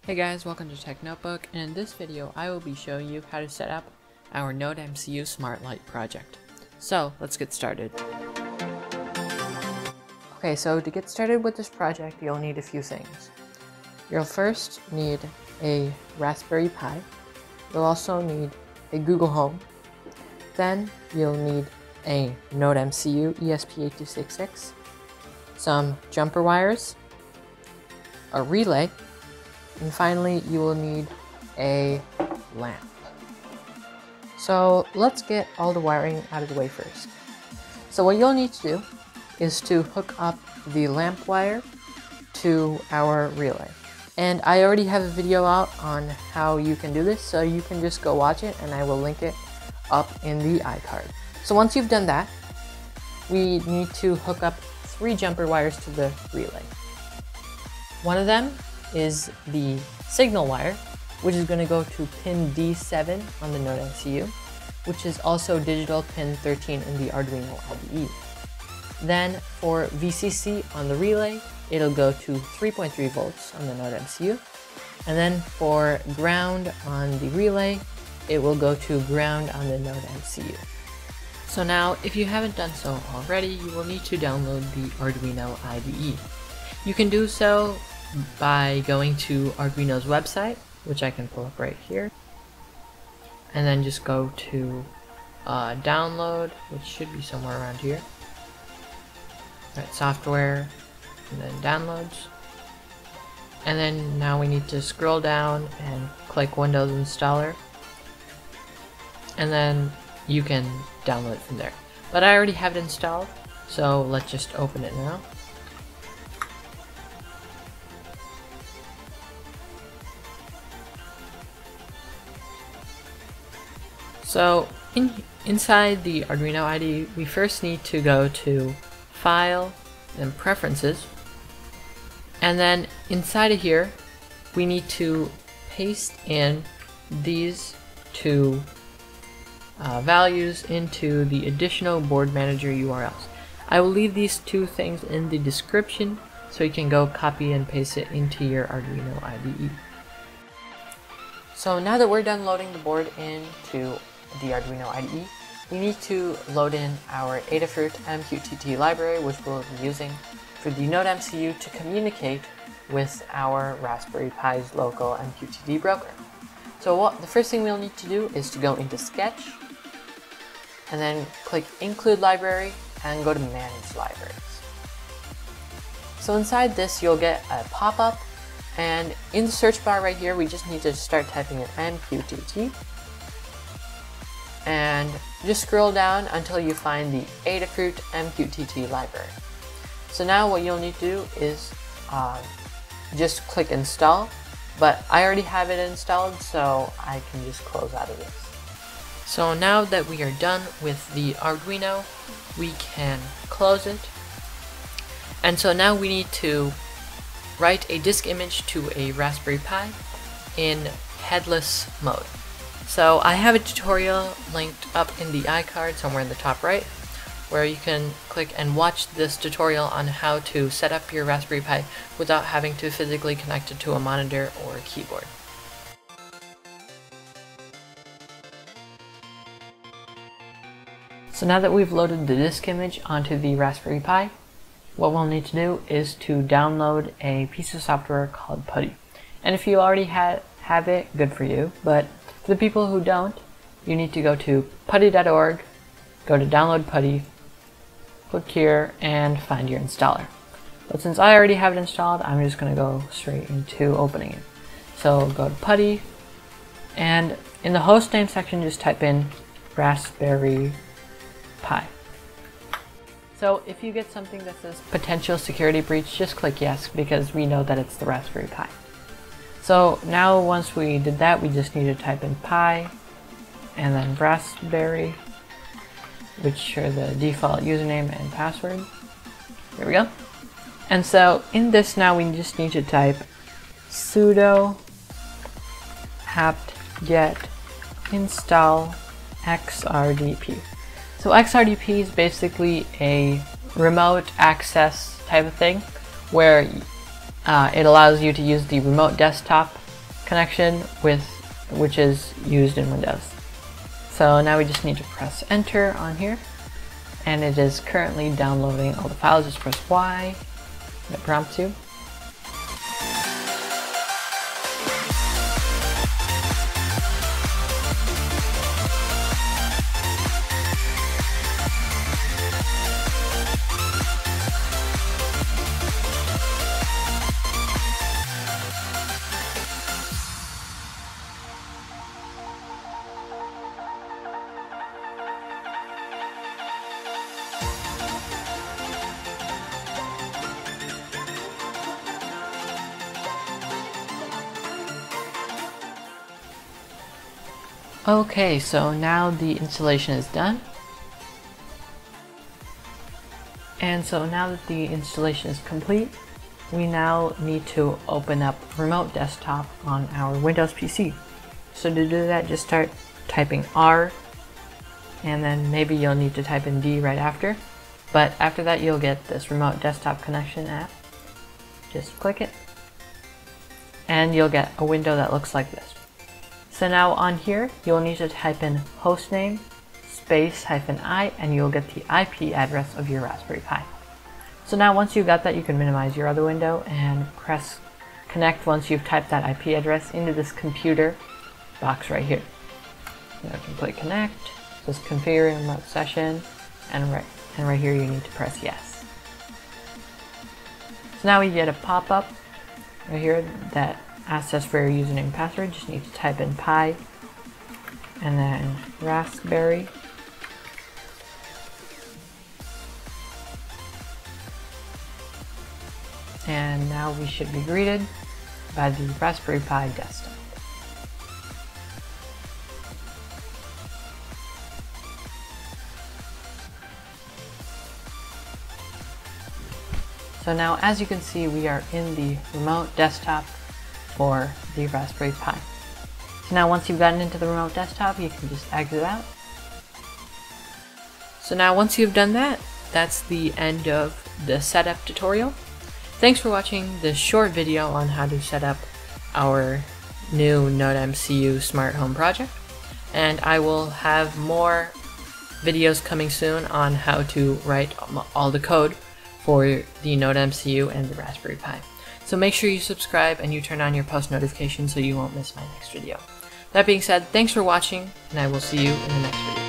Hey guys, welcome to Tech Notebook, and in this video I will be showing you how to set up our Node MCU Smart Light project. So let's get started. Okay, so to get started with this project you'll need a few things. You'll first need a Raspberry Pi. You'll also need a Google Home. Then you'll need a Node MCU ESP8266, some jumper wires, a relay, and finally you will need a lamp. So let's get all the wiring out of the way first. So what you'll need to do is to hook up the lamp wire to our relay. And I already have a video out on how you can do this, so you can just go watch it and I will link it up in the iCard. So once you've done that, we need to hook up 3 jumper wires to the relay. One of them is the signal wire, which is going to go to pin D7 on the Node MCU, which is also digital pin 13 in the Arduino IDE. Then for VCC on the relay, it'll go to 3.3 volts on the Node MCU. And then for ground on the relay, it will go to ground on the Node MCU. So now, if you haven't done so already, you will need to download the Arduino IDE. You can do so by going to Arduino's website, which I can pull up right here, and then just go to download, which should be somewhere around here. Right, software, and then downloads. And then now we need to scroll down and click Windows Installer, and then you can download it from there. But I already have it installed, so let's just open it now. So inside the Arduino IDE, we first need to go to File and Preferences, and then inside of here we need to paste in these 2 values into the additional board manager URLs. I will leave these 2 things in the description so you can go copy and paste it into your Arduino IDE. So now that we're done loading the board into the Arduino IDE, we need to load in our Adafruit MQTT library, which we'll be using for the Node MCU to communicate with our Raspberry Pi's local MQTT broker. So the first thing we'll need to do is to go into Sketch, and then click Include Library, and go to Manage Libraries. So inside this you'll get a pop-up, and in the search bar right here we just need to start typing in MQTT, and just scroll down until you find the Adafruit MQTT library. So now what you'll need to do is just click Install, but I already have it installed, so I can just close out of this. So now that we are done with the Arduino, we can close it. And so now we need to write a disk image to a Raspberry Pi in headless mode. So I have a tutorial linked up in the iCard somewhere in the top right, where you can click and watch this tutorial on how to set up your Raspberry Pi without having to physically connect it to a monitor or a keyboard. So now that we've loaded the disk image onto the Raspberry Pi, what we'll need to do is to download a piece of software called Putty. And if you already have it, good for you, but for the people who don't, you need to go to putty.org, go to Download Putty, click here, and find your installer. But since I already have it installed, I'm just going to go straight into opening it. So go to Putty, and in the hostname section just type in Raspberry Pi. So if you get something that says potential security breach, just click yes, because we know that it's the Raspberry Pi. So now once we did that, we just need to type in Pi and then Raspberry, which are the default username and password. There we go. And so in this now we just need to type sudo apt-get install xrdp. So xrdp is basically a remote access type of thing where it allows you to use the remote desktop connection which is used in Windows. So now we just need to press enter on here, and it is currently downloading all the files. Just press Y, and it prompts you. Okay, so now the installation is done. And so now that the installation is complete, we now need to open up Remote Desktop on our Windows PC. So to do that, just start typing R, and then maybe you'll need to type in D right after. But after that, you'll get this Remote Desktop Connection app. Just click it, and you'll get a window that looks like this. So now on here, you'll need to type in hostname space -I, and you'll get the IP address of your Raspberry Pi. So now once you've got that, you can minimize your other window and press connect once you've typed that IP address into this computer box right here. You can click connect, says configure remote session, and right here you need to press yes. So now we get a pop-up right here that asks us for your username and password. Just need to type in Pi and then Raspberry. And now we should be greeted by the Raspberry Pi desktop. So now, as you can see, we are in the remote desktop for the Raspberry Pi. So now once you've gotten into the remote desktop, you can just exit out. So now once you've done that, that's the end of the setup tutorial. Thanks for watching this short video on how to set up our new NodeMCU smart home project. And I will have more videos coming soon on how to write all the code for the NodeMCU and the Raspberry Pi. So make sure you subscribe and you turn on your post notifications so you won't miss my next video. That being said, thanks for watching, and I will see you in the next video.